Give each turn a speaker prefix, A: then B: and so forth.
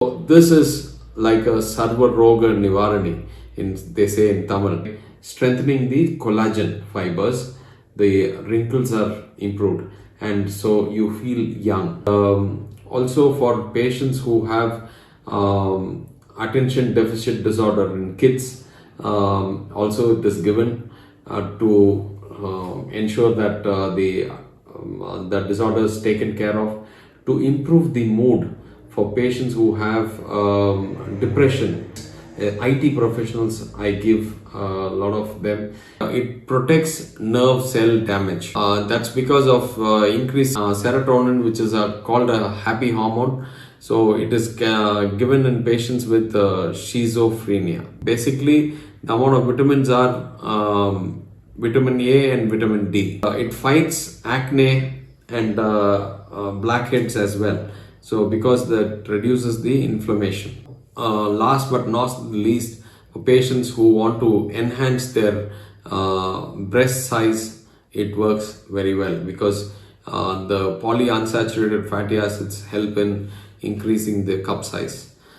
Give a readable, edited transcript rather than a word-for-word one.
A: This is like a Sarva Roga Nivarani, they say in Tamil. Strengthening the collagen fibers, the wrinkles are improved, and so you feel young. Also, for patients who have attention deficit disorder in kids, also it is given to ensure that the disorder is taken care of, to improve the mood for patients who have depression. IT professionals, I give a lot of them. It protects nerve cell damage. That's because of increased serotonin, which is called a happy hormone. So it is given in patients with schizophrenia. Basically, the amount of vitamins are vitamin A and vitamin D. It fights acne and blackheads as well. So because that reduces the inflammation. Last but not least, for patients who want to enhance their breast size, it works very well because the polyunsaturated fatty acids help in increasing the cup size.